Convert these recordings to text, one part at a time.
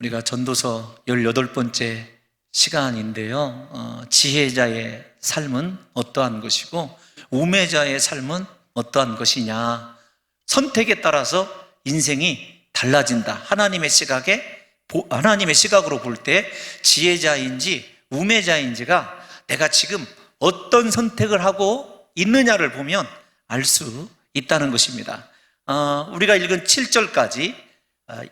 우리가 전도서 18번째 시간인데요. 지혜자의 삶은 어떠한 것이고 우매자의 삶은 어떠한 것이냐. 선택에 따라서 인생이 달라진다. 하나님의 시각으로 볼 때 지혜자인지 우매자인지가 내가 지금 어떤 선택을 하고 있느냐를 보면 알 수 있다는 것입니다. 우리가 읽은 7절까지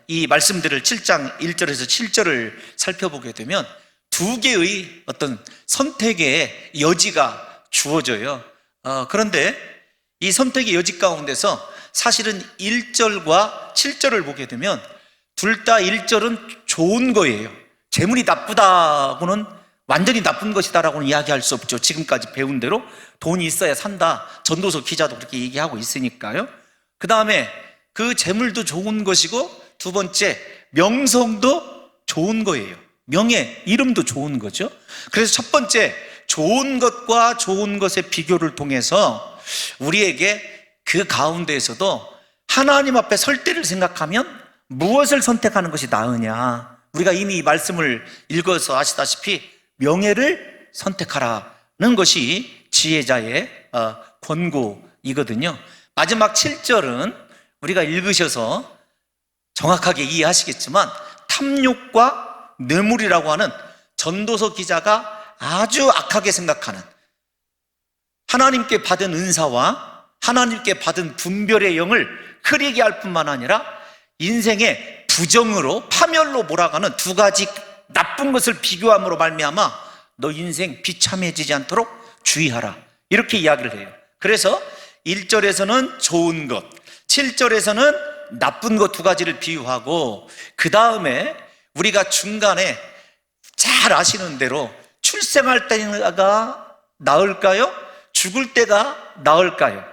이 말씀들을 7장 1절에서 7절을 살펴보게 되면 두 개의 어떤 선택의 여지가 주어져요. 그런데 이 선택의 여지 가운데서 사실은 1절과 7절을 보게 되면 둘 다 1절은 좋은 거예요. 재물이 나쁘다고는 완전히 나쁜 것이다라고는 이야기할 수 없죠. 지금까지 배운 대로 돈이 있어야 산다. 전도서 기자도 그렇게 얘기하고 있으니까요. 그 다음에 그 재물도 좋은 것이고 두 번째 명성도 좋은 거예요. 명예, 이름도 좋은 거죠. 그래서 첫 번째 좋은 것과 좋은 것의 비교를 통해서 우리에게 그 가운데에서도 하나님 앞에 설 때를 생각하면 무엇을 선택하는 것이 나으냐. 우리가 이미 이 말씀을 읽어서 아시다시피 명예를 선택하라는 것이 지혜자의 권고이거든요. 마지막 7절은 우리가 읽으셔서 정확하게 이해하시겠지만 탐욕과 뇌물이라고 하는 전도서 기자가 아주 악하게 생각하는 하나님께 받은 은사와 하나님께 받은 분별의 영을 흐리게 할 뿐만 아니라 인생의 부정으로 파멸로 몰아가는 두 가지 나쁜 것을 비교함으로 말미암아 너 인생 비참해지지 않도록 주의하라, 이렇게 이야기를 해요. 그래서 1절에서는 좋은 것, 7절에서는 나쁜 것 두 가지를 비유하고 그 다음에 우리가 중간에 잘 아시는 대로 출생할 때가 나을까요? 죽을 때가 나을까요?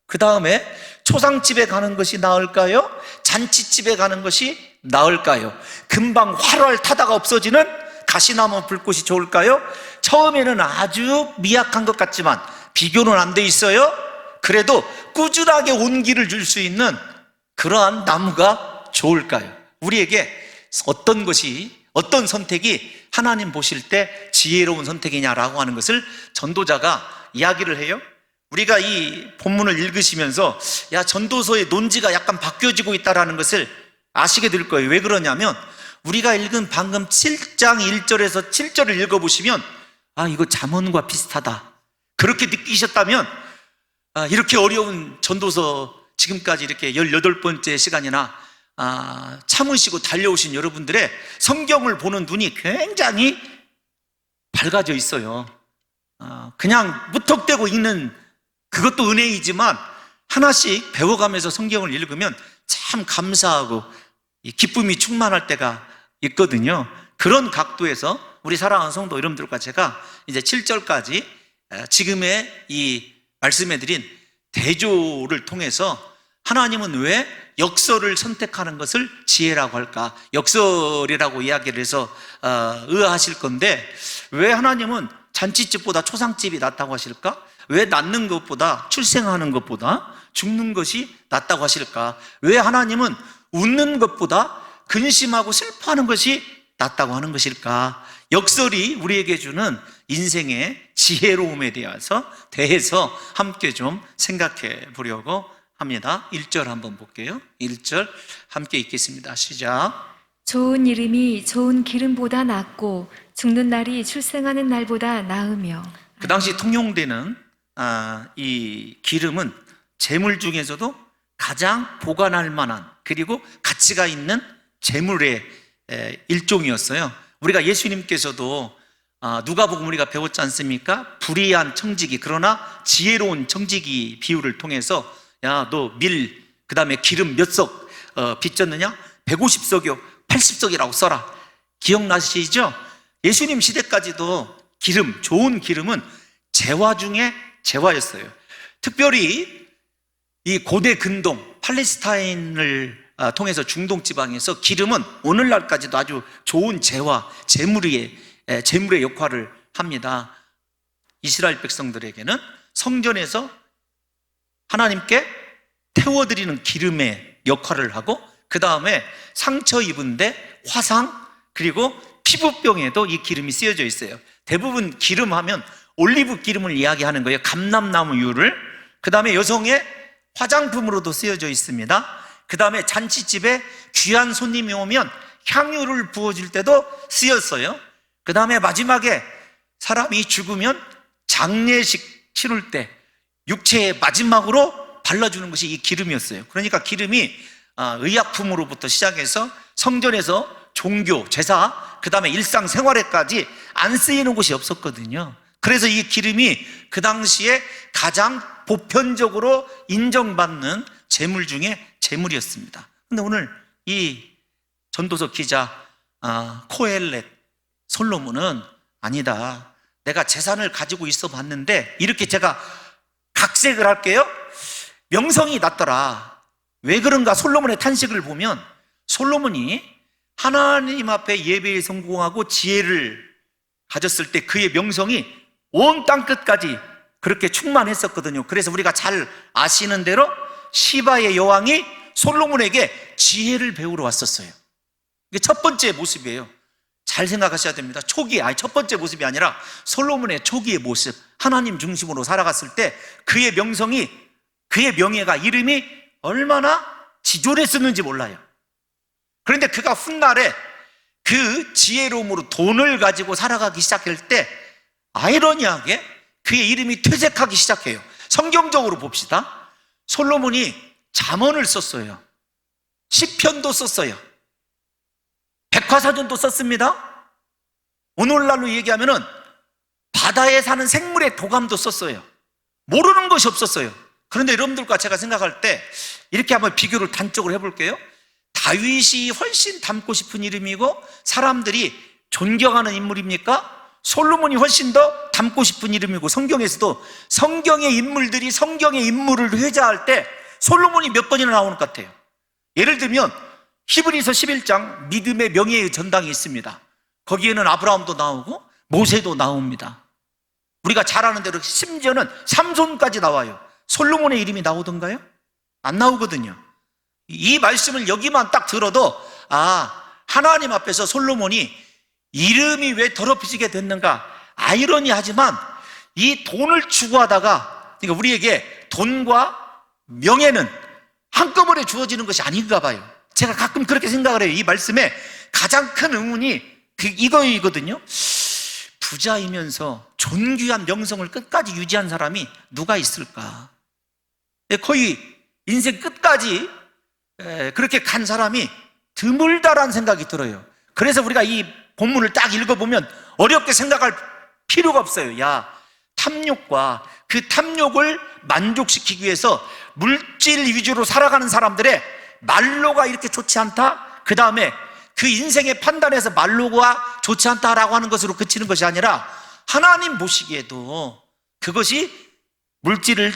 그 다음에 초상집에 가는 것이 나을까요? 잔치집에 가는 것이 나을까요? 금방 활활 타다가 없어지는 가시나무 불꽃이 좋을까요? 처음에는 아주 미약한 것 같지만 비교는 안 돼 있어요. 그래도 꾸준하게 온기를 줄 수 있는 그러한 나무가 좋을까요? 우리에게 어떤 선택이 하나님 보실 때 지혜로운 선택이냐라고 하는 것을 전도자가 이야기를 해요. 우리가 이 본문을 읽으시면서 전도서의 논지가 약간 바뀌어지고 있다는 것을 아시게 될 거예요. 왜 그러냐면 우리가 읽은 방금 7장 1절에서 7절을 읽어보시면 이거 잠언과 비슷하다, 그렇게 느끼셨다면 이렇게 어려운 전도서 지금까지 이렇게 18번째 시간이나 참으시고 달려오신 여러분들의 성경을 보는 눈이 굉장히 밝아져 있어요. 그냥 무턱대고 읽는 그것도 은혜이지만 하나씩 배워가면서 성경을 읽으면 참 감사하고 기쁨이 충만할 때가 있거든요. 그런 각도에서 우리 사랑하는 성도 여러분들과 제가 이제 7절까지 지금의 이 말씀해드린 대조를 통해서 하나님은 왜 역설을 선택하는 것을 지혜라고 할까? 역설이라고 이야기를 해서 의아하실 건데 왜 하나님은 잔치집보다 초상집이 낫다고 하실까? 왜 낳는 것보다 출생하는 것보다 죽는 것이 낫다고 하실까? 왜 하나님은 웃는 것보다 근심하고 슬퍼하는 것이 낫다고 하는 것일까? 역설이 우리에게 주는 인생의 지혜로움에 대해서 함께 좀 생각해 보려고 합니다. 1절 한번 볼게요. 1절 함께 읽겠습니다. 시작. 좋은 이름이 좋은 기름보다 낫고 죽는 날이 출생하는 날보다 나으며. 그 당시 통용되는 이 기름은 재물 중에서도 가장 보관할 만한 그리고 가치가 있는 재물의 일종이었어요. 우리가 예수님께서도 누가복음 우리가 배웠지 않습니까? 불의한 청지기 그러나 지혜로운 청지기 비유를 통해서 너 밀, 그 다음에 기름 몇 석 빚졌느냐? 150석이요 80석이라고 써라. 기억나시죠? 예수님 시대까지도 기름, 좋은 기름은 재화 중에 재화였어요. 특별히 이 고대 근동 팔레스타인을 통해서 중동 지방에서 기름은 오늘날까지도 아주 좋은 재화, 재물의 역할을 합니다. 이스라엘 백성들에게는 성전에서 하나님께 태워드리는 기름의 역할을 하고 그 다음에 상처 입은 데 화상, 그리고 피부병에도 이 기름이 쓰여져 있어요. 대부분 기름 하면 올리브 기름을 이야기하는 거예요. 감람나무유를. 그 다음에 여성의 화장품으로도 쓰여져 있습니다. 그 다음에 잔치집에 귀한 손님이 오면 향유를 부어줄 때도 쓰였어요. 그 다음에 마지막에 사람이 죽으면 장례식 치룰 때 육체의 마지막으로 발라주는 것이 이 기름이었어요. 그러니까 기름이 의약품으로부터 시작해서 성전에서 종교, 제사, 그 다음에 일상생활에까지 안 쓰이는 곳이 없었거든요. 그래서 이 기름이 그 당시에 가장 보편적으로 인정받는 재물 중에 재물이었습니다. 근데 오늘 이 전도서 기자 코엘렛 솔로몬은 아니다, 내가 재산을 가지고 있어 봤는데, 이렇게 제가 각색을 할게요. 명성이 났더라. 왜 그런가? 솔로몬의 탄식을 보면 솔로몬이 하나님 앞에 예배에 성공하고 지혜를 가졌을 때 그의 명성이 온 땅끝까지 그렇게 충만했었거든요. 그래서 우리가 잘 아시는 대로 시바의 여왕이 솔로몬에게 지혜를 배우러 왔었어요. 이게 첫 번째 모습이에요. 잘 생각하셔야 됩니다. 첫 번째 모습이 아니라 솔로몬의 초기의 모습, 하나님 중심으로 살아갔을 때 그의 명성이, 그의 명예가, 이름이 얼마나 지존했었는지 몰라요. 그런데 그가 훗날에 그 지혜로움으로 돈을 가지고 살아가기 시작할 때 아이러니하게 그의 이름이 퇴색하기 시작해요. 성경적으로 봅시다. 솔로몬이 잠언을 썼어요. 시편도 썼어요. 백화사전도 썼습니다. 오늘날로 얘기하면은 바다에 사는 생물의 도감도 썼어요. 모르는 것이 없었어요. 그런데 여러분들과 제가 생각할 때 이렇게 한번 비교를 단적으로 해볼게요. 다윗이 훨씬 닮고 싶은 이름이고 사람들이 존경하는 인물입니까? 솔로몬이 훨씬 더 닮고 싶은 이름이고, 성경에서도 성경의 인물들이 성경의 인물을 회자할 때 솔로몬이 몇 번이나 나오는 것 같아요. 예를 들면 히브리서 11장 믿음의 명예의 전당이 있습니다. 거기에는 아브라함도 나오고 모세도 나옵니다. 우리가 잘 아는 대로 심지어는 삼손까지 나와요. 솔로몬의 이름이 나오던가요? 안 나오거든요. 이 말씀을 여기만 딱 들어도 하나님 앞에서 솔로몬이 이름이 왜 더럽혀지게 됐는가, 아이러니하지만 이 돈을 추구하다가, 그러니까 우리에게 돈과 명예는 한꺼번에 주어지는 것이 아닌가 봐요. 제가 가끔 그렇게 생각을 해요. 이 말씀에 가장 큰 의문이 이거이거든요. 부자이면서 존귀한 명성을 끝까지 유지한 사람이 누가 있을까? 거의 인생 끝까지 그렇게 간 사람이 드물다라는 생각이 들어요. 그래서 우리가 이 본문을 딱 읽어보면 어렵게 생각할 필요가 없어요. 탐욕과 그 탐욕을 만족시키기 위해서 물질 위주로 살아가는 사람들의 말로가 이렇게 좋지 않다? 그 다음에 그 인생의 판단에서 말로가 좋지 않다라고 하는 것으로 그치는 것이 아니라 하나님 보시기에도 그것이 물질을,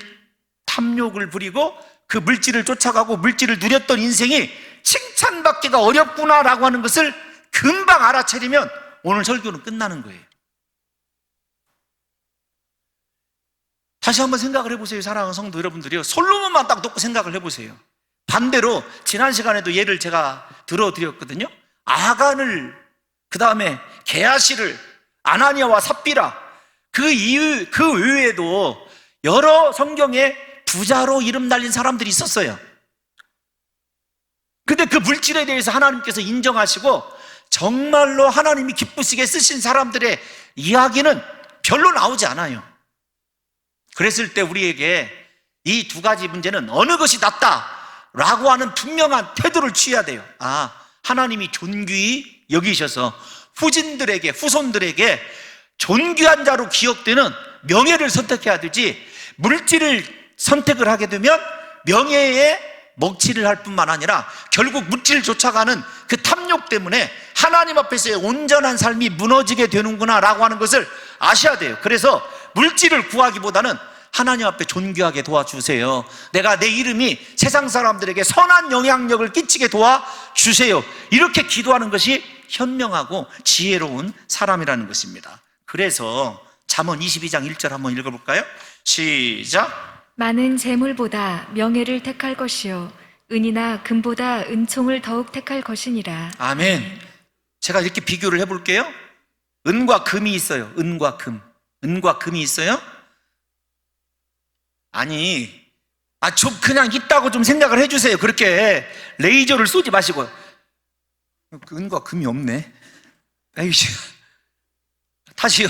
탐욕을 부리고 그 물질을 쫓아가고 물질을 누렸던 인생이 칭찬받기가 어렵구나라고 하는 것을 금방 알아차리면 오늘 설교는 끝나는 거예요. 다시 한번 생각을 해보세요. 사랑하는 성도 여러분들이요, 솔로몬만 딱 놓고 생각을 해보세요. 반대로 지난 시간에도 예를 제가 들어드렸거든요. 아간을, 그 다음에 게하시를, 아나니아와 삽비라, 그 외에도 여러 성경에 부자로 이름 날린 사람들이 있었어요. 근데 그 물질에 대해서 하나님께서 인정하시고 정말로 하나님이 기쁘시게 쓰신 사람들의 이야기는 별로 나오지 않아요. 그랬을 때 우리에게 이 두 가지 문제는 어느 것이 낫다라고 하는 분명한 태도를 취해야 돼요. 하나님이 존귀히 여기셔서 후진들에게, 후손들에게 존귀한 자로 기억되는 명예를 선택해야 되지, 물질을 선택을 하게 되면 명예에 먹칠을 할 뿐만 아니라 결국 물질을 쫓아가는 그 탐욕 때문에 하나님 앞에서의 온전한 삶이 무너지게 되는구나 라고 하는 것을 아셔야 돼요. 그래서 물질을 구하기보다는 하나님 앞에 존귀하게 도와주세요. 내가 내 이름이 세상 사람들에게 선한 영향력을 끼치게 도와주세요. 이렇게 기도하는 것이 현명하고 지혜로운 사람이라는 것입니다. 그래서 잠언 22장 1절 한번 읽어볼까요? 시작. 많은 재물보다 명예를 택할 것이요 은이나 금보다 은총을 더욱 택할 것이니라. 아멘. 제가 이렇게 비교를 해볼게요. 은과 금이 있어요. 은과 금. 은과 금이 있어요? 아니, 좀 그냥 있다고 좀 생각을 해주세요. 그렇게 레이저를 쏘지 마시고. 은과 금이 없네. 아이씨. 다시요.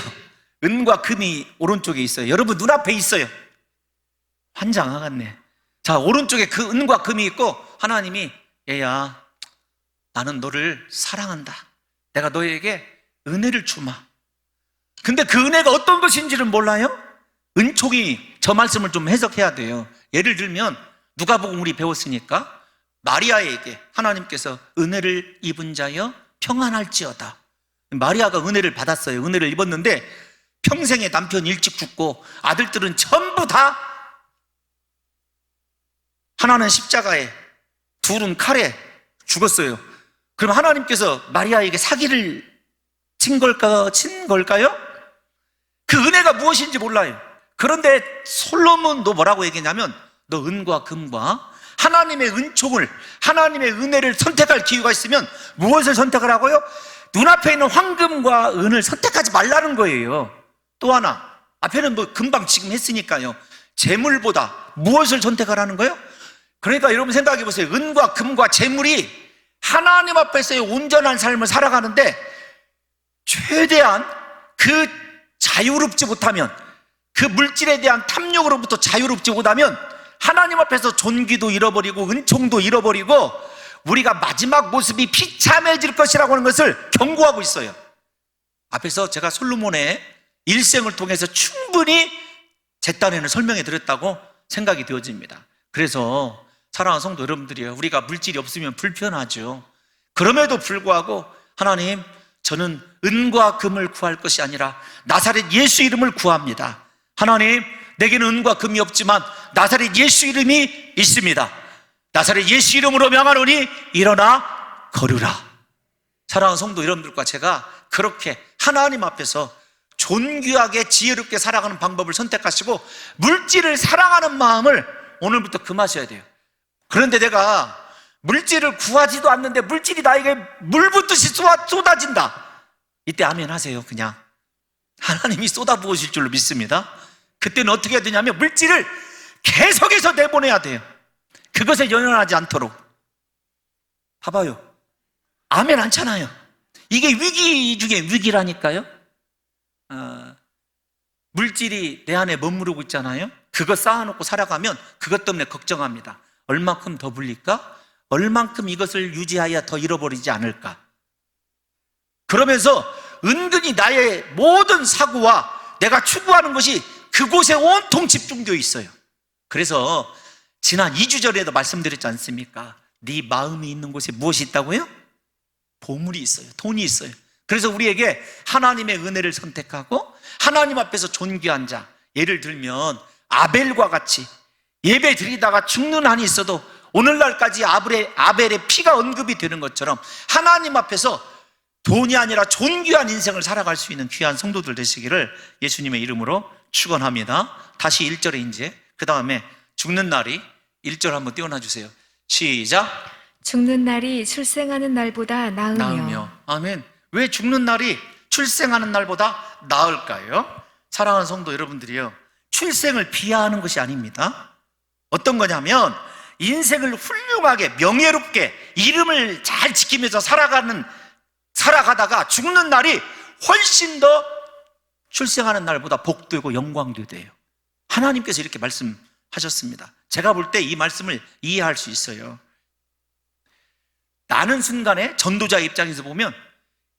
은과 금이 오른쪽에 있어요. 여러분 눈앞에 있어요. 환장하겠네. 자, 오른쪽에 그 은과 금이 있고 하나님이 얘야, 나는 너를 사랑한다. 내가 너에게 은혜를 주마. 근데 그 은혜가 어떤 것인지를 몰라요? 은총이 저 말씀을 좀 해석해야 돼요. 예를 들면 누가복음 우리 배웠으니까 마리아에게 하나님께서 은혜를 입은 자여 평안할지어다. 마리아가 은혜를 받았어요. 은혜를 입었는데 평생에 남편 일찍 죽고 아들들은 전부 다 하나는 십자가에 둘은 칼에 죽었어요. 그럼 하나님께서 마리아에게 사기를 친 걸까요? 그 은혜가 무엇인지 몰라요. 그런데 솔로몬도 뭐라고 얘기했냐면 너 은과 금과 하나님의 은총을, 하나님의 은혜를 선택할 기회가 있으면 무엇을 선택을 하고요? 눈앞에 있는 황금과 은을 선택하지 말라는 거예요. 또 하나, 앞에는 뭐 금방 지금 했으니까요. 재물보다 무엇을 선택하라는 거예요? 그러니까 여러분 생각해 보세요. 은과 금과 재물이 하나님 앞에서의 온전한 삶을 살아가는데 최대한 그 자유롭지 못하면, 그 물질에 대한 탐욕으로부터 자유롭지 못하면 하나님 앞에서 존귀도 잃어버리고 은총도 잃어버리고 우리가 마지막 모습이 비참해질 것이라고 하는 것을 경고하고 있어요. 앞에서 제가 솔로몬의 일생을 통해서 충분히 제 딴에는 설명해 드렸다고 생각이 되어집니다. 그래서 사랑하는 성도 여러분들이요, 우리가 물질이 없으면 불편하죠. 그럼에도 불구하고 하나님, 저는 은과 금을 구할 것이 아니라 나사렛 예수 이름을 구합니다. 하나님, 내게는 은과 금이 없지만 나사렛 예수 이름이 있습니다. 나사렛 예수 이름으로 명하노니 일어나 걸으라. 사랑하는 성도 여러분들과 제가 그렇게 하나님 앞에서 존귀하게 지혜롭게 살아가는 방법을 선택하시고 물질을 사랑하는 마음을 오늘부터 금하셔야 돼요. 그런데 내가 물질을 구하지도 않는데 물질이 나에게 물 붓듯이 쏟아진다. 이때 아멘 하세요. 그냥 하나님이 쏟아부으실 줄로 믿습니다. 그때는 어떻게 해야 되냐면 물질을 계속해서 내보내야 돼요. 그것에 연연하지 않도록. 봐봐요, 아멘 않잖아요. 이게 위기 중에 위기라니까요. 물질이 내 안에 머무르고 있잖아요. 그거 쌓아놓고 살아가면 그것 때문에 걱정합니다. 얼만큼 더 불릴까? 얼만큼 이것을 유지하여 더 잃어버리지 않을까? 그러면서 은근히 나의 모든 사고와 내가 추구하는 것이 그곳에 온통 집중되어 있어요. 그래서 지난 2주 전에도 말씀드렸지 않습니까? 네 마음이 있는 곳에 무엇이 있다고요? 보물이 있어요. 돈이 있어요. 그래서 우리에게 하나님의 은혜를 선택하고 하나님 앞에서 존귀한 자, 예를 들면 아벨과 같이 예배 드리다가 죽는 한이 있어도 오늘날까지 아벨의 피가 언급이 되는 것처럼 하나님 앞에서 돈이 아니라 존귀한 인생을 살아갈 수 있는 귀한 성도들 되시기를 예수님의 이름으로 축원합니다. 다시 1절에 이제 그 다음에 죽는 날이 1절 한번 띄워놔 주세요. 시작. 죽는 날이 출생하는 날보다 나으며. 아멘. 왜 죽는 날이 출생하는 날보다 나을까요? 사랑하는 성도 여러분들이요, 출생을 비하하는 것이 아닙니다. 어떤 거냐면 인생을 훌륭하게 명예롭게 이름을 잘 지키면서 살아가다가 죽는 날이 훨씬 더 출생하는 날보다 복되고 영광도 돼요. 하나님께서 이렇게 말씀하셨습니다. 제가 볼 때 이 말씀을 이해할 수 있어요. 나는 순간에 전도자의 입장에서 보면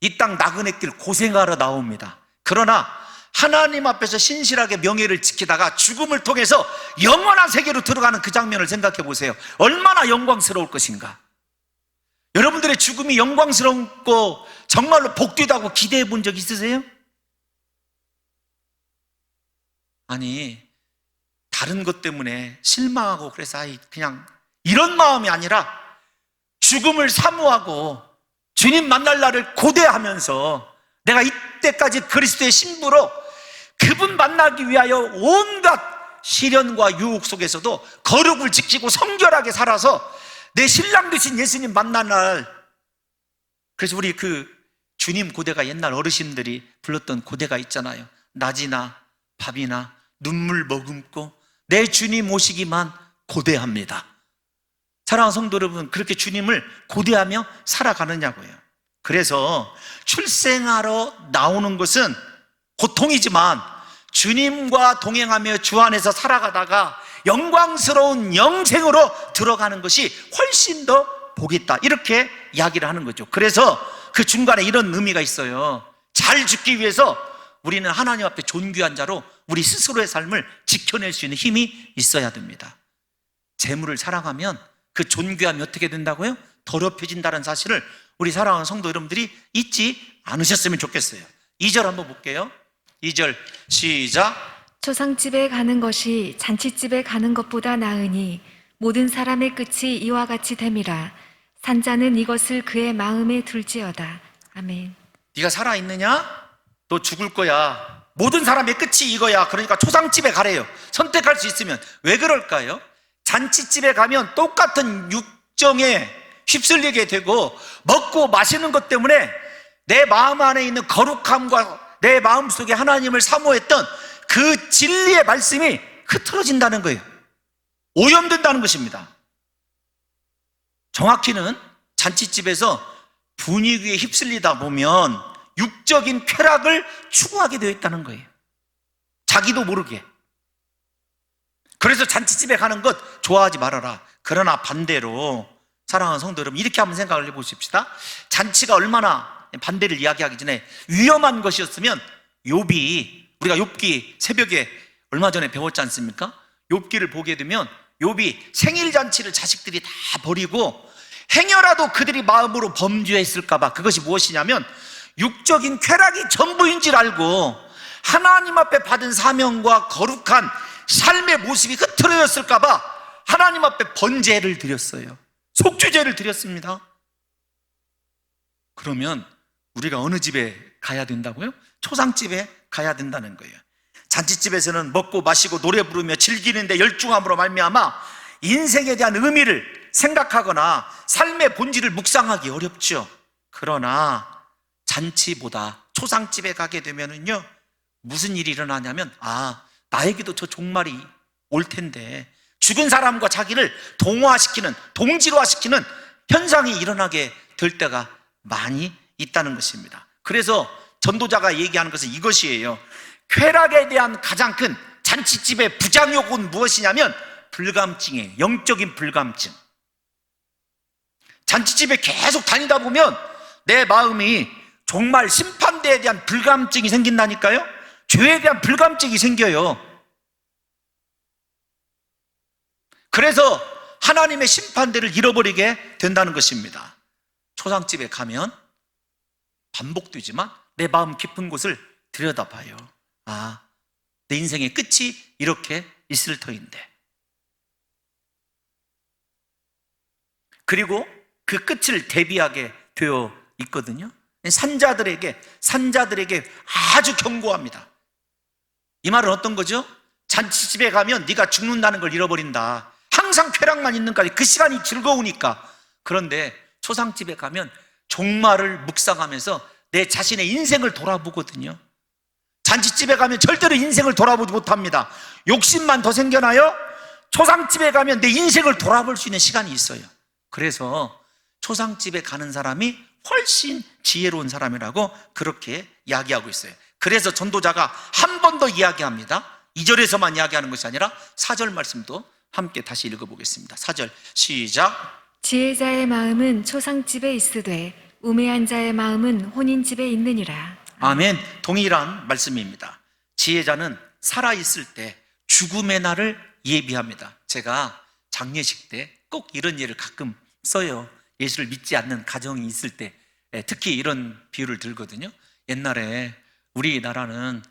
이 땅 나그네 길 고생하러 나옵니다. 그러나 하나님 앞에서 신실하게 명예를 지키다가 죽음을 통해서 영원한 세계로 들어가는 그 장면을 생각해 보세요. 얼마나 영광스러울 것인가. 여러분들의 죽음이 영광스럽고 정말로 복되다고 기대해 본 적 있으세요? 아니, 다른 것 때문에 실망하고 그래서 그냥 이런 마음이 아니라 죽음을 사모하고 주님 만날 날을 고대하면서 내가 이때까지 그리스도의 신부로 그분 만나기 위하여 온갖 시련과 유혹 속에서도 거룩을 지키고 성결하게 살아서 내 신랑 되신 예수님 만날 날, 그래서 우리 그 주님 고대가 옛날 어르신들이 불렀던 고대가 있잖아요. 낮이나 밤이나 눈물 머금고 내 주님 오시기만 고대합니다. 사랑하는 성도 여러분, 그렇게 주님을 고대하며 살아가느냐고요. 그래서 출생하러 나오는 것은 고통이지만 주님과 동행하며 주 안에서 살아가다가 영광스러운 영생으로 들어가는 것이 훨씬 더 복이 있다, 이렇게 이야기를 하는 거죠. 그래서 그 중간에 이런 의미가 있어요. 잘 죽기 위해서 우리는 하나님 앞에 존귀한 자로 우리 스스로의 삶을 지켜낼 수 있는 힘이 있어야 됩니다. 재물을 사랑하면 그 존귀함이 어떻게 된다고요? 더럽혀진다는 사실을 우리 사랑하는 성도 여러분들이 잊지 않으셨으면 좋겠어요. 2절 한번 볼게요. 2절 시작. 초상집에 가는 것이 잔치집에 가는 것보다 나으니 모든 사람의 끝이 이와 같이 됨이라. 산자는 이것을 그의 마음에 둘지어다. 아멘. 네가 살아있느냐? 너 죽을 거야. 모든 사람의 끝이 이거야. 그러니까 초상집에 가래요. 선택할 수 있으면. 왜 그럴까요? 잔치집에 가면 똑같은 육정에 휩쓸리게 되고 먹고 마시는 것 때문에 내 마음 안에 있는 거룩함과 내 마음속에 하나님을 사모했던 그 진리의 말씀이 흐트러진다는 거예요. 오염된다는 것입니다. 정확히는 잔치집에서 분위기에 휩쓸리다 보면 육적인 쾌락을 추구하게 되어 있다는 거예요. 자기도 모르게. 그래서 잔치집에 가는 것 좋아하지 말아라. 그러나 반대로 사랑하는 성도 여러분, 이렇게 한번 생각을 해보십시다. 잔치가 얼마나, 반대를 이야기하기 전에 위험한 것이었으면 우리가 욥기 새벽에 얼마 전에 배웠지 않습니까? 욥기를 보게 되면 욥이 생일 잔치를 자식들이 다 버리고 행여라도 그들이 마음으로 범죄했을까 봐, 그것이 무엇이냐면 육적인 쾌락이 전부인 줄 알고 하나님 앞에 받은 사명과 거룩한 삶의 모습이 흐트러졌을까 봐 하나님 앞에 번제를 드렸어요. 속죄제를 드렸습니다. 그러면 우리가 어느 집에 가야 된다고요? 초상집에 가야 된다는 거예요. 잔치집에서는 먹고 마시고 노래 부르며 즐기는데 열중함으로 말미암아 인생에 대한 의미를 생각하거나 삶의 본질을 묵상하기 어렵죠. 그러나 잔치보다 초상집에 가게 되면은요, 무슨 일이 일어나냐면, 나에게도 저 종말이 올 텐데, 죽은 사람과 자기를 동화시키는, 동질화시키는 현상이 일어나게 될 때가 많이 있다는 것입니다. 그래서 전도자가 얘기하는 것은 이것이에요. 쾌락에 대한 가장 큰 잔치집의 부작용은 무엇이냐면 불감증이에요. 영적인 불감증. 잔치집에 계속 다니다 보면 내 마음이 정말 심판대에 대한 불감증이 생긴다니까요. 죄에 대한 불감증이 생겨요. 그래서 하나님의 심판대를 잃어버리게 된다는 것입니다. 초상집에 가면 반복되지만 내 마음 깊은 곳을 들여다봐요. 내 인생의 끝이 이렇게 있을 터인데. 그리고 그 끝을 대비하게 되어 있거든요. 산자들에게 아주 경고합니다. 이 말은 어떤 거죠? 잔치집에 가면 네가 죽는다는 걸 잃어버린다. 항상 쾌락만 있는 까지 그 시간이 즐거우니까. 그런데 초상집에 가면 종말을 묵상하면서 내 자신의 인생을 돌아보거든요. 잔치집에 가면 절대로 인생을 돌아보지 못합니다. 욕심만 더 생겨나요? 초상집에 가면 내 인생을 돌아볼 수 있는 시간이 있어요. 그래서 초상집에 가는 사람이 훨씬 지혜로운 사람이라고 그렇게 이야기하고 있어요. 그래서 전도자가 한 번 더 이야기합니다. 2절에서만 이야기하는 것이 아니라 4절 말씀도 함께 다시 읽어보겠습니다. 4절 시작. 지혜자의 마음은 초상집에 있으되 우매한 자의 마음은 혼인집에 있느니라. 아멘. 동일한 말씀입니다. 지혜자는 살아있을 때 죽음의 날을 예비합니다. 제가 장례식 때 꼭 이런 예를 가끔 써요. 예수를 믿지 않는 가정이 있을 때 특히 이런 비유를 들거든요. 옛날에 우리나라는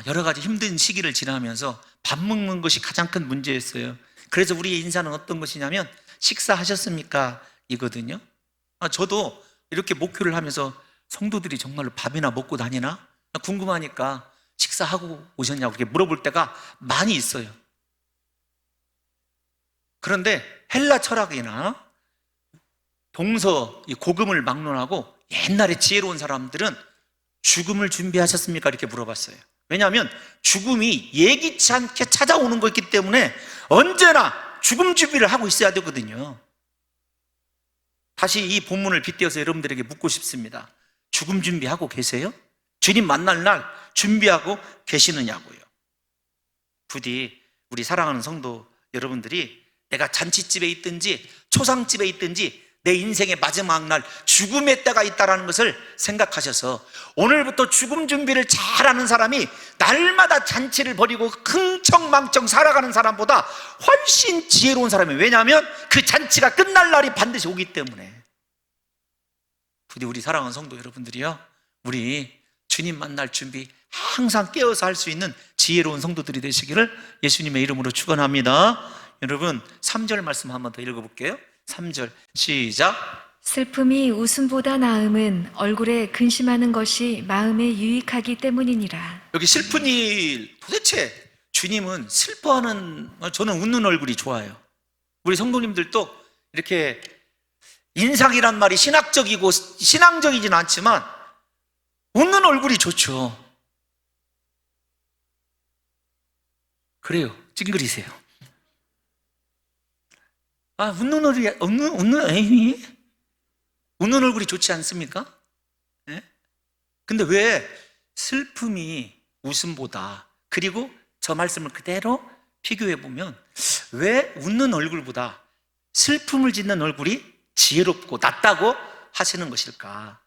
여러 가지 힘든 시기를 지나면서 밥 먹는 것이 가장 큰 문제였어요. 그래서 우리의 인사는 어떤 것이냐면 식사하셨습니까? 이거든요. 저도 이렇게 목회를 하면서 성도들이 정말로 밥이나 먹고 다니나 궁금하니까 식사하고 오셨냐고 이렇게 물어볼 때가 많이 있어요. 그런데 헬라 철학이나 동서 고금을 막론하고 옛날에 지혜로운 사람들은 죽음을 준비하셨습니까? 이렇게 물어봤어요. 왜냐하면 죽음이 예기치 않게 찾아오는 거기 때문에 언제나 죽음 준비를 하고 있어야 되거든요. 다시 이 본문을 빗대어서 여러분들에게 묻고 싶습니다. 죽음 준비하고 계세요? 주님 만날 날 준비하고 계시느냐고요. 부디 우리 사랑하는 성도 여러분들이 내가 잔치집에 있든지 초상집에 있든지 내 인생의 마지막 날 죽음의 때가 있다는 것을 생각하셔서 오늘부터 죽음 준비를 잘하는 사람이 날마다 잔치를 벌이고 흥청망청 살아가는 사람보다 훨씬 지혜로운 사람이에요. 왜냐하면 그 잔치가 끝날 날이 반드시 오기 때문에. 부디 우리 사랑하는 성도 여러분들이요, 우리 주님 만날 준비 항상 깨어서 할 수 있는 지혜로운 성도들이 되시기를 예수님의 이름으로 축원합니다. 여러분 3절 말씀 한 번 더 읽어볼게요. 3절 시작. 슬픔이 웃음보다 나음은 얼굴에 근심하는 것이 마음에 유익하기 때문이니라. 여기 슬픈 일, 도대체 주님은 슬퍼하는, 저는 웃는 얼굴이 좋아요. 우리 성도님들도 이렇게 인상이란 말이 신학적이고 신앙적이진 않지만 웃는 얼굴이 좋죠. 그래요, 찡그리세요. 웃는 얼굴이 좋지 않습니까? 예? 근데 왜 슬픔이 웃음보다, 그리고 저 말씀을 그대로 비교해 보면 왜 웃는 얼굴보다 슬픔을 짓는 얼굴이 지혜롭고 낫다고 하시는 것일까?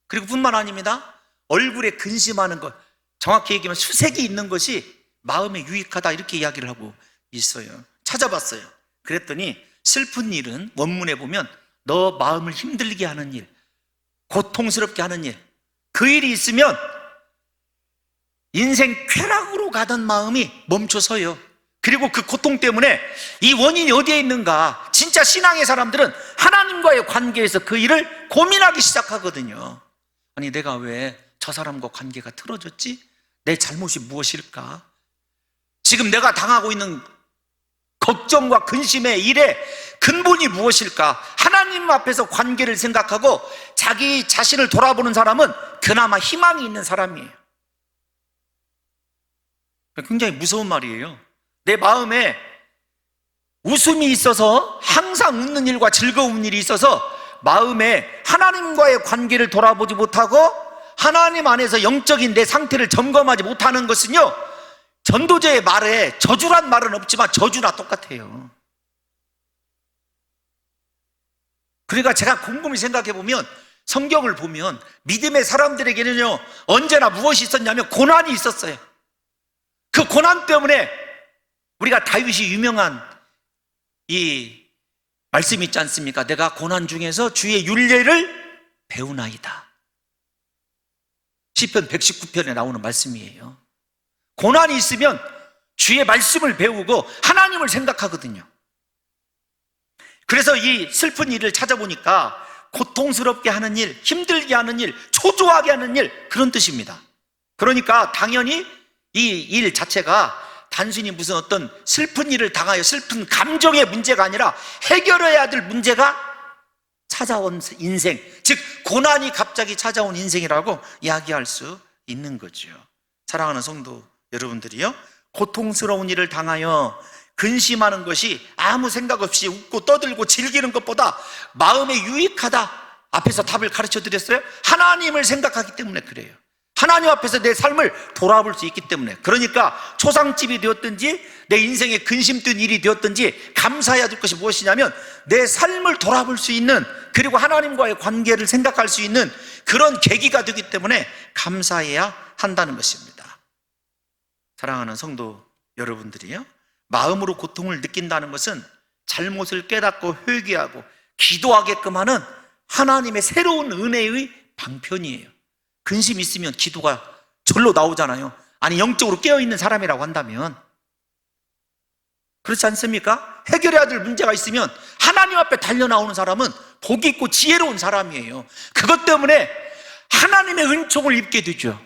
그리고 뿐만 아닙니다. 얼굴에 근심하는 것, 정확히 얘기하면 수색이 있는 것이 마음에 유익하다, 이렇게 이야기를 하고 있어요. 찾아봤어요. 그랬더니 슬픈 일은 원문에 보면 너 마음을 힘들게 하는 일, 고통스럽게 하는 일, 그 일이 있으면 인생 쾌락으로 가던 마음이 멈춰서요. 그리고 그 고통 때문에 이 원인이 어디에 있는가, 진짜 신앙의 사람들은 하나님과의 관계에서 그 일을 고민하기 시작하거든요. 아니, 내가 왜 저 사람과 관계가 틀어졌지? 내 잘못이 무엇일까? 지금 내가 당하고 있는 걱정과 근심의 일의 근본이 무엇일까? 하나님 앞에서 관계를 생각하고 자기 자신을 돌아보는 사람은 그나마 희망이 있는 사람이에요. 굉장히 무서운 말이에요. 내 마음에 웃음이 있어서, 항상 웃는 일과 즐거운 일이 있어서 마음에 하나님과의 관계를 돌아보지 못하고 하나님 안에서 영적인 내 상태를 점검하지 못하는 것은요, 전도자의 말에 저주란 말은 없지만 저주나 똑같아요. 그러니까 제가 곰곰이 생각해 보면, 성경을 보면 믿음의 사람들에게는요 언제나 무엇이 있었냐면 고난이 있었어요. 그 고난 때문에 우리가 다윗이 유명한 이 말씀이 있지 않습니까? 내가 고난 중에서 주의 율례를 배우나이다. 시편 119편에 나오는 말씀이에요. 고난이 있으면 주의 말씀을 배우고 하나님을 생각하거든요. 그래서 이 슬픈 일을 찾아보니까 고통스럽게 하는 일, 힘들게 하는 일, 초조하게 하는 일, 그런 뜻입니다. 그러니까 당연히 이 일 자체가 단순히 무슨 어떤 슬픈 일을 당하여 슬픈 감정의 문제가 아니라 해결해야 될 문제가 찾아온 인생, 즉 고난이 갑자기 찾아온 인생이라고 이야기할 수 있는 거죠. 사랑하는 성도 여러분들이요, 고통스러운 일을 당하여 근심하는 것이 아무 생각 없이 웃고 떠들고 즐기는 것보다 마음에 유익하다. 앞에서 답을 가르쳐 드렸어요. 하나님을 생각하기 때문에 그래요. 하나님 앞에서 내 삶을 돌아볼 수 있기 때문에. 그러니까 초상집이 되었든지 내 인생에 근심 든 일이 되었든지 감사해야 될 것이 무엇이냐면 내 삶을 돌아볼 수 있는, 그리고 하나님과의 관계를 생각할 수 있는 그런 계기가 되기 때문에 감사해야 한다는 것입니다. 사랑하는 성도 여러분들이요, 마음으로 고통을 느낀다는 것은 잘못을 깨닫고 회개하고 기도하게끔 하는 하나님의 새로운 은혜의 방편이에요. 근심 있으면 기도가 절로 나오잖아요. 아니, 영적으로 깨어있는 사람이라고 한다면. 그렇지 않습니까? 해결해야 될 문제가 있으면 하나님 앞에 달려나오는 사람은 복이 있고 지혜로운 사람이에요. 그것 때문에 하나님의 은총을 입게 되죠.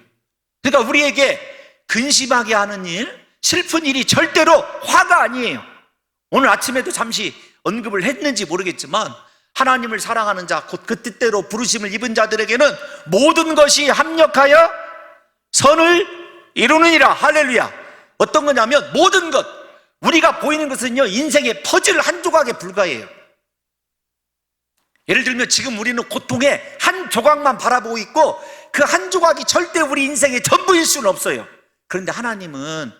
그러니까 우리에게 근심하게 하는 일, 슬픈 일이 절대로 화가 아니에요. 오늘 아침에도 잠시 언급을 했는지 모르겠지만 하나님을 사랑하는 자, 곧 그 뜻대로 부르심을 입은 자들에게는 모든 것이 합력하여 선을 이루느니라. 할렐루야. 어떤 거냐면 모든 것, 우리가 보이는 것은요, 인생의 퍼즐 한 조각에 불과해요. 예를 들면 지금 우리는 고통의 한 조각만 바라보고 있고 그 한 조각이 절대 우리 인생의 전부일 수는 없어요. 그런데 하나님은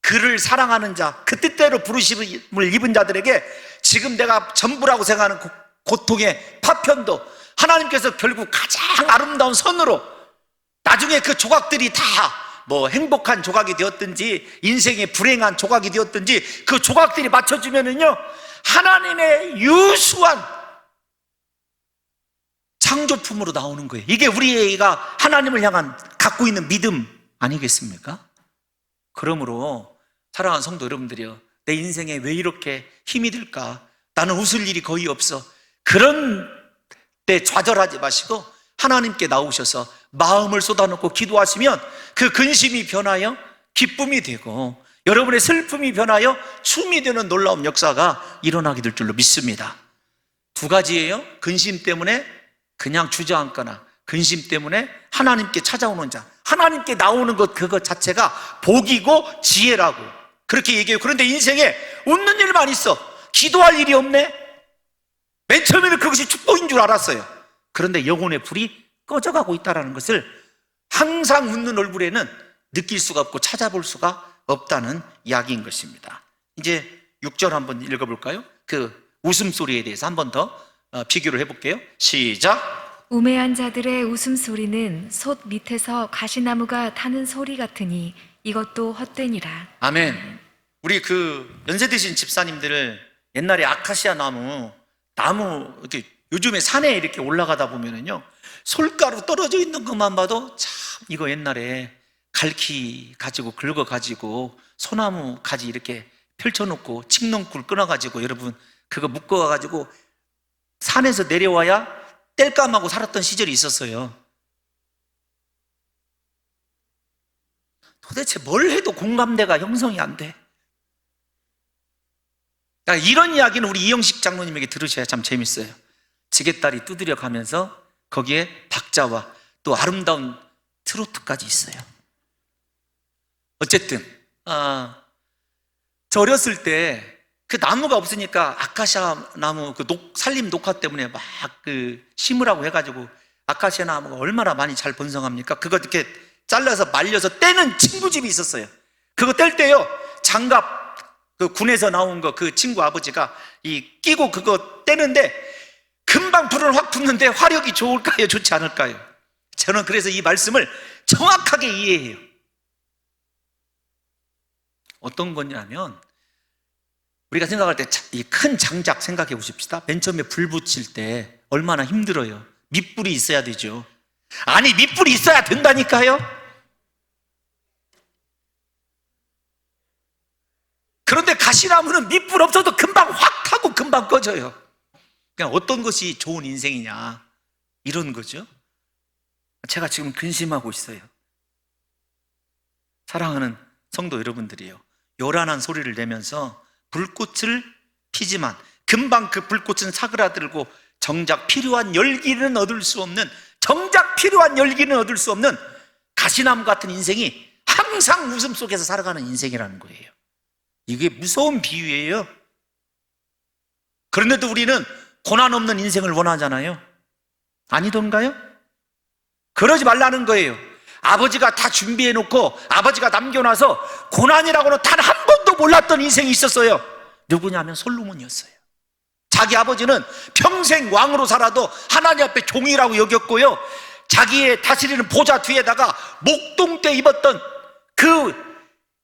그를 사랑하는 자, 그 뜻대로 부르심을 입은 자들에게 지금 내가 전부라고 생각하는 고통의 파편도 하나님께서 결국 가장 아름다운 선으로, 나중에 그 조각들이 다 뭐 행복한 조각이 되었든지 인생의 불행한 조각이 되었든지 그 조각들이 맞춰주면은요, 하나님의 유수한 창조품으로 나오는 거예요. 이게 우리가 하나님을 향한 갖고 있는 믿음 아니겠습니까? 그러므로 사랑하는 성도 여러분들이요, 내 인생에 왜 이렇게 힘이 들까? 나는 웃을 일이 거의 없어. 그런 때 좌절하지 마시고 하나님께 나오셔서 마음을 쏟아놓고 기도하시면 그 근심이 변하여 기쁨이 되고 여러분의 슬픔이 변하여 춤이 되는 놀라운 역사가 일어나게 될 줄로 믿습니다. 두 가지예요. 근심 때문에 그냥 주저앉거나 근심 때문에 하나님께 찾아오는 자, 하나님께 나오는 것, 그것 자체가 복이고 지혜라고 그렇게 얘기해요. 그런데 인생에 웃는 일만 있어. 기도할 일이 없네. 맨 처음에는 그것이 축복인 줄 알았어요. 그런데 영혼의 불이 꺼져가고 있다는 것을 항상 웃는 얼굴에는 느낄 수가 없고 찾아볼 수가 없다는 이야기인 것입니다. 이제 6절 한번 읽어볼까요? 그 웃음소리에 대해서 한 번 더 비교를 해볼게요. 시작. 우매한 자들의 웃음소리는 솥 밑에서 가시나무가 타는 소리 같으니 이것도 헛되니라. 아멘. 우리 그 연세 드신 집사님들 옛날에 아카시아 나무 이렇게 요즘에 산에 이렇게 올라가다 보면은요, 솔가루 떨어져 있는 것만 봐도 참 이거 옛날에 갈퀴 가지고 긁어 가지고 소나무 가지 이렇게 펼쳐놓고 칡농쿨 끊어가지고 여러분 그거 묶어가지고 산에서 내려와야 땔감하고 살았던 시절이 있었어요. 도대체 뭘 해도 공감대가 형성이 안 돼. 이런 이야기는 우리 이영식 장로님에게 들으셔야 참 재밌어요. 지게다리 두드려 가면서 거기에 박자와 또 아름다운 트로트까지 있어요. 어쨌든 저 어렸을 때 그 나무가 없으니까 아카시아 나무 그 산림 녹화 때문에 막 그 심으라고 해가지고 아카시아 나무가 얼마나 많이 잘 번성합니까? 그거 이렇게 잘라서 말려서 떼는 친구 집이 있었어요. 그거 뗄 때요, 장갑 그 군에서 나온 거 그 친구 아버지가 끼고 그거 떼는데 금방 불을 확 붙는데 화력이 좋을까요? 좋지 않을까요? 저는 그래서 이 말씀을 정확하게 이해해요. 어떤 거냐면 우리가 생각할 때 이 큰 장작 생각해 보십시다. 맨 처음에 불 붙일 때 얼마나 힘들어요. 밑불이 있어야 되죠. 아니, 밑불이 있어야 된다니까요. 그런데 가시나무는 밑불 없어도 금방 확 타고 금방 꺼져요. 그냥 어떤 것이 좋은 인생이냐, 이런 거죠. 제가 지금 근심하고 있어요. 사랑하는 성도 여러분들이요, 요란한 소리를 내면서 불꽃을 피지만 금방 그 불꽃은 사그라들고 정작 필요한 열기는 얻을 수 없는 가시나무 같은 인생이 항상 웃음 속에서 살아가는 인생이라는 거예요. 이게 무서운 비유예요. 그런데도 우리는 고난 없는 인생을 원하잖아요. 아니던가요? 그러지 말라는 거예요. 아버지가 다 준비해놓고 아버지가 남겨놔서 고난이라고는 단 한 번도 몰랐던 인생이 있었어요. 누구냐면 솔로몬이었어요. 자기 아버지는 평생 왕으로 살아도 하나님 앞에 종이라고 여겼고요, 자기의 다스리는 보좌 뒤에다가 목동 때 입었던 그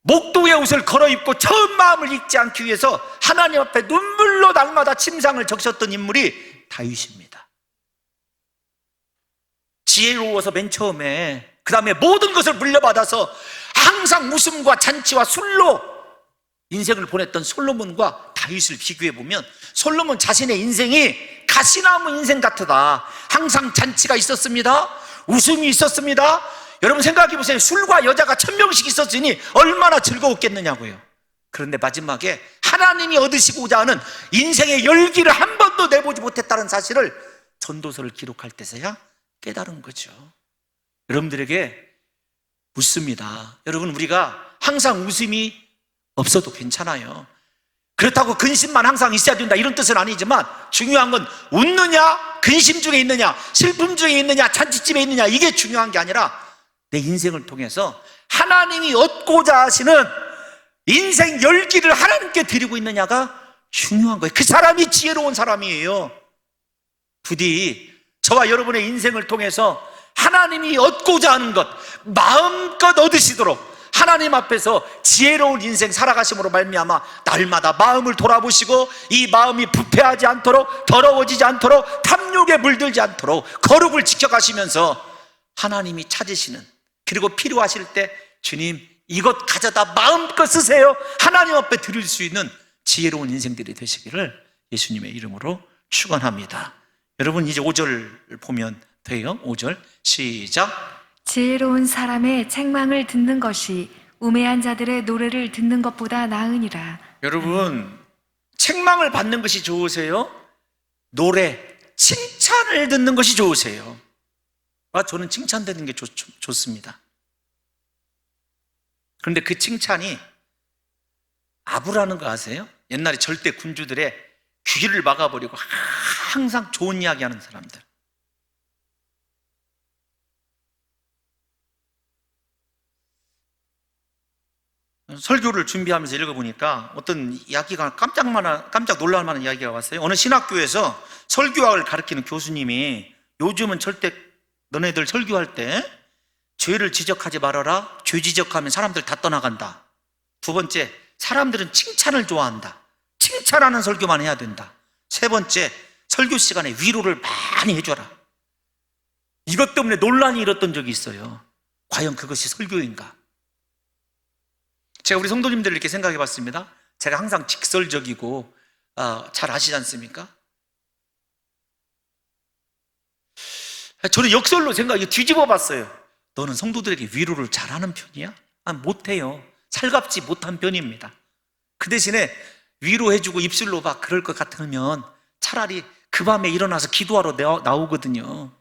목동의 옷을 걸어입고 처음 마음을 잊지 않기 위해서 하나님 앞에 눈물로 날마다 침상을 적셨던 인물이 다윗입니다. 지혜로워서 맨 처음에, 그 다음에 모든 것을 물려받아서 항상 웃음과 잔치와 술로 인생을 보냈던 솔로몬과 다윗을 비교해보면 솔로몬 자신의 인생이 가시나무 인생 같다. 항상 잔치가 있었습니다. 웃음이 있었습니다. 여러분 생각해보세요. 술과 여자가 1000명씩 있었으니 얼마나 즐거웠겠느냐고요. 그런데 마지막에 하나님이 얻으시고자 하는 인생의 열기를 한 번도 내보지 못했다는 사실을 전도서를 기록할 때서야 깨달은 거죠. 여러분들에게 묻습니다. 여러분, 우리가 항상 웃음이 없어도 괜찮아요. 그렇다고 근심만 항상 있어야 된다 이런 뜻은 아니지만, 중요한 건 웃느냐, 근심 중에 있느냐, 슬픔 중에 있느냐, 잔치집에 있느냐, 이게 중요한 게 아니라 내 인생을 통해서 하나님이 얻고자 하시는 인생 열기를 하나님께 드리고 있느냐가 중요한 거예요. 그 사람이 지혜로운 사람이에요. 부디 저와 여러분의 인생을 통해서 하나님이 얻고자 하는 것 마음껏 얻으시도록 하나님 앞에서 지혜로운 인생 살아가심으로 말미암아 날마다 마음을 돌아보시고 이 마음이 부패하지 않도록, 더러워지지 않도록, 탐욕에 물들지 않도록 거룩을 지켜가시면서 하나님이 찾으시는, 그리고 필요하실 때 주님 이것 가져다 마음껏 쓰세요, 하나님 앞에 드릴 수 있는 지혜로운 인생들이 되시기를 예수님의 이름으로 축원합니다. 여러분, 이제 5절 보면 돼요. 5절 시작. 지혜로운 사람의 책망을 듣는 것이 우매한 자들의 노래를 듣는 것보다 나으니라. 여러분, 책망을 받는 것이 좋으세요? 노래, 칭찬을 듣는 것이 좋으세요? 저는 칭찬 듣는 게 좋습니다. 그런데 그 칭찬이 아부라는 거 아세요? 옛날에 절대 군주들의 귀를 막아버리고 항상 좋은 이야기 하는 사람들. 설교를 준비하면서 읽어보니까 어떤 이야기가 깜짝 놀랄 만한 이야기가 왔어요. 어느 신학교에서 설교학을 가르치는 교수님이 요즘은 절대 너네들 설교할 때 죄를 지적하지 말아라. 죄 지적하면 사람들 다 떠나간다. 두 번째, 사람들은 칭찬을 좋아한다. 칭찬하는 설교만 해야 된다. 세 번째, 설교 시간에 위로를 많이 해줘라. 이것 때문에 논란이 일었던 적이 있어요. 과연 그것이 설교인가? 제가 우리 성도님들을 이렇게 생각해 봤습니다. 제가 항상 직설적이고 잘 아시지 않습니까? 저는 역설로 뒤집어 봤어요. 너는 성도들에게 위로를 잘하는 편이야? 못해요. 살갑지 못한 편입니다. 그 대신에 위로해주고 입술로 막 그럴 것 같으면 차라리 그 밤에 일어나서 기도하러 나오거든요.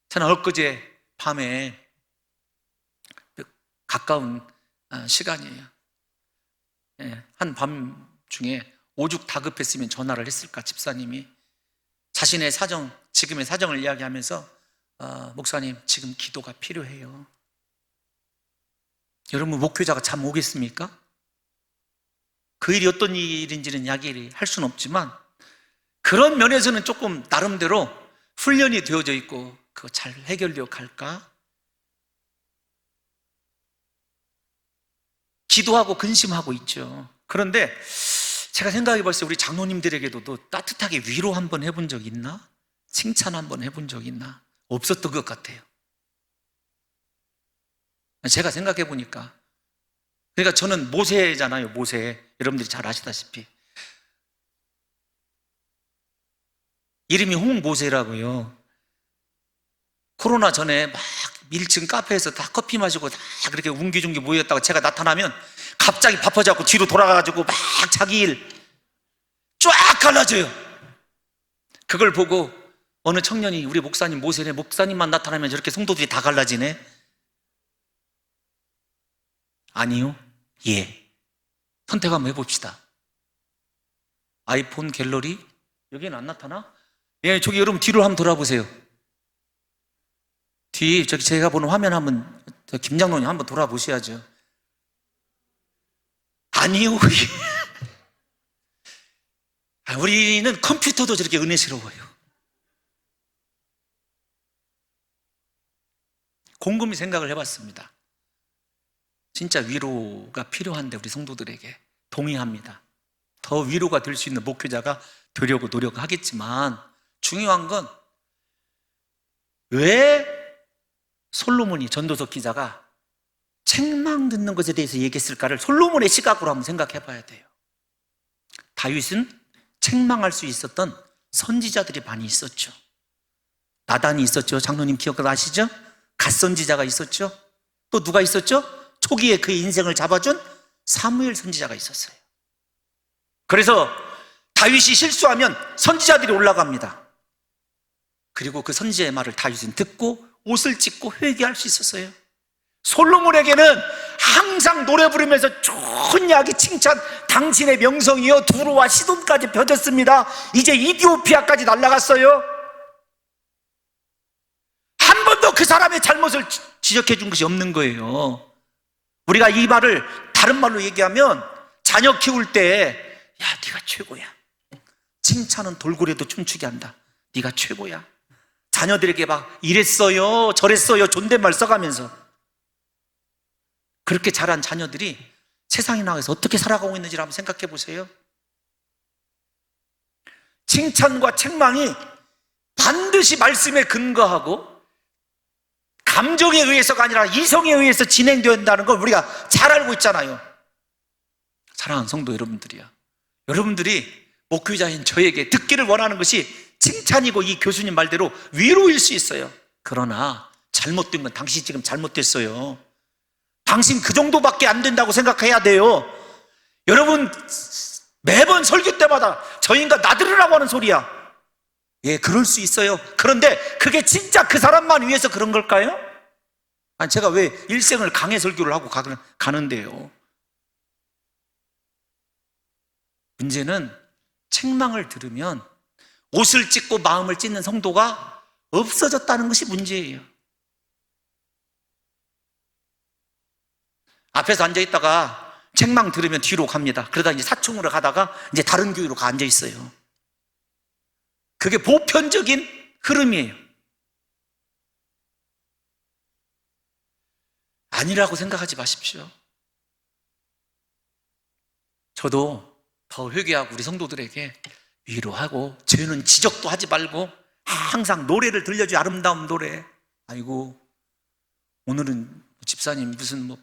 저는 엊그제 밤에 가까운 시간이에요. 한 밤중에 오죽 다급했으면 전화를 했을까. 집사님이 자신의 사정, 지금의 사정을 이야기하면서 목사님 지금 기도가 필요해요. 여러분, 목회자가 잠 오겠습니까? 그 일이 어떤 일인지는 이야기할 수는 없지만 그런 면에서는 조금 나름대로 훈련이 되어져 있고 그거 잘 해결되어 갈까? 기도하고 근심하고 있죠. 그런데 제가 생각해 봤어요. 우리 장로님들에게도 따뜻하게 위로 한번 해본 적 있나? 칭찬 한번 해본 적 있나? 없었던 것 같아요. 제가 생각해 보니까. 그러니까 저는 모세잖아요. 모세. 여러분들이 잘 아시다시피 이름이 홍모세라고요. 코로나 전에 막 1층 카페에서 다 커피 마시고 다 그렇게 웅기중기 모였다가 제가 나타나면 갑자기 바빠져갖고 뒤로 돌아가가지고 막 자기 일 쫙 갈라져요. 그걸 보고 어느 청년이 우리 목사님 모세네, 목사님만 나타나면 저렇게 성도들이 다 갈라지네. 아니요. 예. 선택 한번 해봅시다. 아이폰 갤러리 여기는 안 나타나? 예, 저기 여러분 뒤로 한번 돌아보세요. 뒤 저기 제가 보는 화면 한번 김장로님 한번 돌아보셔야죠. 아니요. 우리는 컴퓨터도 저렇게 은혜스러워요. 곰곰이 생각을 해봤습니다. 진짜 위로가 필요한데 우리 성도들에게 동의합니다. 더 위로가 될 수 있는 목회자가 되려고 노력하겠지만 중요한 건 왜 솔로몬이 전도서 기자가 책망 듣는 것에 대해서 얘기했을까를 솔로몬의 시각으로 한번 생각해 봐야 돼요. 다윗은 책망할 수 있었던 선지자들이 많이 있었죠. 나단이 있었죠. 장로님 기억나시죠? 갓선지자가 있었죠. 또 누가 있었죠? 초기에 그의 인생을 잡아준 사무엘 선지자가 있었어요. 그래서 다윗이 실수하면 선지자들이 올라갑니다. 그리고 그 선지자의 말을 다윗은 듣고 옷을 찢고 회개할 수 있었어요. 솔로몬에게는 항상 노래 부르면서 좋은 이야기 칭찬, 당신의 명성이요 두로와 시돈까지 펴졌습니다. 이제 이디오피아까지 날아갔어요. 한 번도 그 사람의 잘못을 지적해 준 것이 없는 거예요. 우리가 이 말을 다른 말로 얘기하면 자녀 키울 때 야, 네가 최고야. 칭찬은 돌고래도 춤추게 한다. 네가 최고야. 자녀들에게 막 이랬어요 저랬어요 존댓말 써가면서 그렇게 자란 자녀들이 세상에 나가서 어떻게 살아가고 있는지 한번 생각해 보세요. 칭찬과 책망이 반드시 말씀에 근거하고 감정에 의해서가 아니라 이성에 의해서 진행된다는 걸 우리가 잘 알고 있잖아요. 사랑하는 성도 여러분들이야, 여러분들이 목회자인 저에게 듣기를 원하는 것이 칭찬이고 이 교수님 말대로 위로일 수 있어요. 그러나 잘못된 건 당신 지금 잘못됐어요. 당신 그 정도밖에 안 된다고 생각해야 돼요. 여러분 매번 설교 때마다 저 인간 나들으라고 하는 소리야. 예, 그럴 수 있어요. 그런데 그게 진짜 그 사람만 위해서 그런 걸까요? 아니, 제가 왜 일생을 강해 설교를 하고 가는데요. 문제는 책망을 들으면 옷을 찢고 마음을 찢는 성도가 없어졌다는 것이 문제예요. 앞에서 앉아있다가 책망 들으면 뒤로 갑니다. 그러다 이제 사총으로 가다가 이제 다른 교회로 가 앉아있어요. 그게 보편적인 흐름이에요. 아니라고 생각하지 마십시오. 저도 더 회개하고 우리 성도들에게 위로하고 죄는 지적도 하지 말고 항상 노래를 들려줘요. 아름다운 노래. 아이고 오늘은 집사님 무슨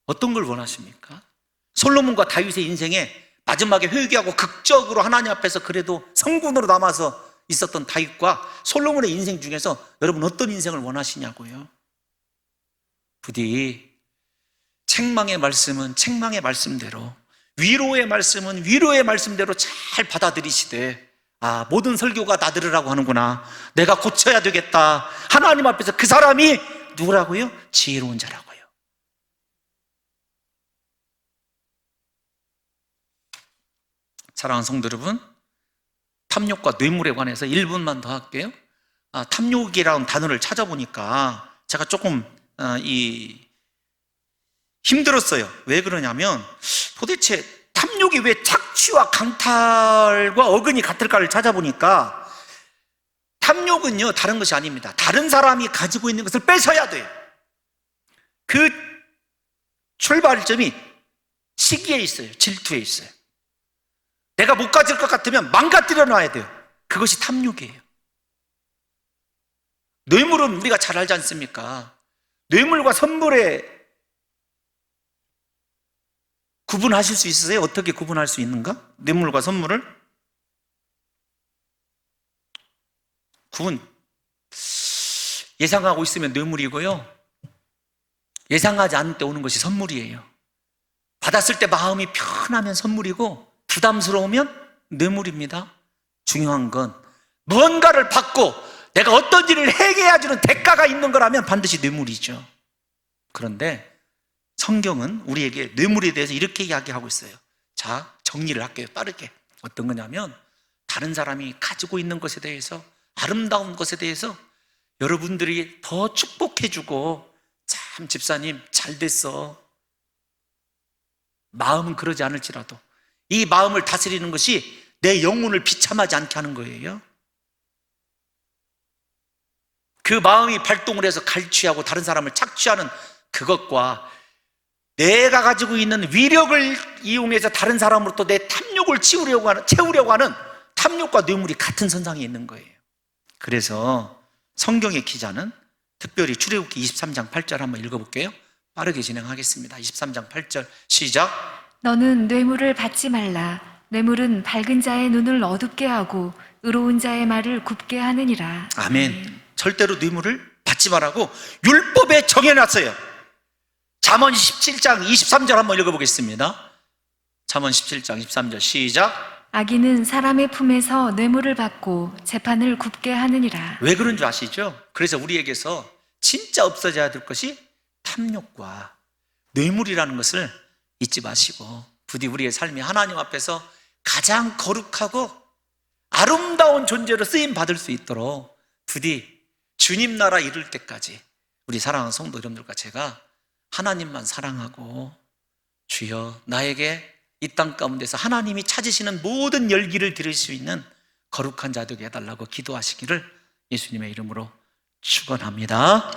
어떤 걸 원하십니까? 솔로몬과 다윗의 인생에 마지막에 회개하고 극적으로 하나님 앞에서 그래도 성군으로 남아서 있었던 다윗과 솔로몬의 인생 중에서 여러분 어떤 인생을 원하시냐고요? 부디 책망의 말씀은 책망의 말씀대로, 위로의 말씀은 위로의 말씀대로 잘 받아들이시되, 아, 모든 설교가 나들으라고 하는구나, 내가 고쳐야 되겠다, 하나님 앞에서 그 사람이 누구라고요? 지혜로운 자라고요. 사랑하는 성도 여러분, 탐욕과 뇌물에 관해서 1분만 더 할게요. 탐욕이라는 단어를 찾아보니까 제가 조금 힘들었어요. 왜 그러냐면 도대체 탐욕이 왜 착취와 강탈과 어근이 같을까를 찾아보니까 탐욕은요 다른 것이 아닙니다. 다른 사람이 가지고 있는 것을 뺏어야 돼요. 그 출발점이 시기에 있어요. 질투에 있어요. 내가 못 가질 것 같으면 망가뜨려 놔야 돼요. 그것이 탐욕이에요. 뇌물은 우리가 잘 알지 않습니까? 뇌물과 선물에 구분하실 수 있으세요? 어떻게 구분할 수 있는가? 뇌물과 선물을? 구분. 예상하고 있으면 뇌물이고요, 예상하지 않을 때 오는 것이 선물이에요. 받았을 때 마음이 편하면 선물이고 부담스러우면 뇌물입니다. 중요한 건 뭔가를 받고 내가 어떤 일을 행해야 주는 대가가 있는 거라면 반드시 뇌물이죠. 그런데 성경은 우리에게 뇌물에 대해서 이렇게 이야기하고 있어요. 자, 정리를 할게요. 빠르게. 어떤 거냐면 다른 사람이 가지고 있는 것에 대해서, 아름다운 것에 대해서 여러분들이 더 축복해주고, 참 집사님 잘 됐어, 마음은 그러지 않을지라도 이 마음을 다스리는 것이 내 영혼을 비참하지 않게 하는 거예요. 그 마음이 발동을 해서 갈취하고 다른 사람을 착취하는 그것과 내가 가지고 있는 위력을 이용해서 다른 사람으로부터 내 탐욕을 채우려고 하는 탐욕과 뇌물이 같은 선상에 있는 거예요. 그래서 성경의 기자는 특별히 출애굽기 23장 8절 한번 읽어볼게요. 빠르게 진행하겠습니다. 23장 8절 시작. 너는 뇌물을 받지 말라. 뇌물은 밝은 자의 눈을 어둡게 하고 의로운 자의 말을 굽게 하느니라. 아멘. 절대로 뇌물을 받지 말라고 율법에 정해놨어요. 잠언 17장 23절 한번 읽어보겠습니다. 잠언 17장 23절 시작. 악인은 사람의 품에서 뇌물을 받고 재판을 굽게 하느니라. 왜 그런 줄 아시죠? 그래서 우리에게서 진짜 없어져야 될 것이 탐욕과 뇌물이라는 것을 잊지 마시고 부디 우리의 삶이 하나님 앞에서 가장 거룩하고 아름다운 존재로 쓰임 받을 수 있도록 부디 주님 나라 이룰 때까지 우리 사랑하는 성도 여러분들과 제가 하나님만 사랑하고 주여 나에게 이 땅 가운데서 하나님이 찾으시는 모든 열기를 드릴 수 있는 거룩한 자 되게 해달라고 기도하시기를 예수님의 이름으로 축원합니다.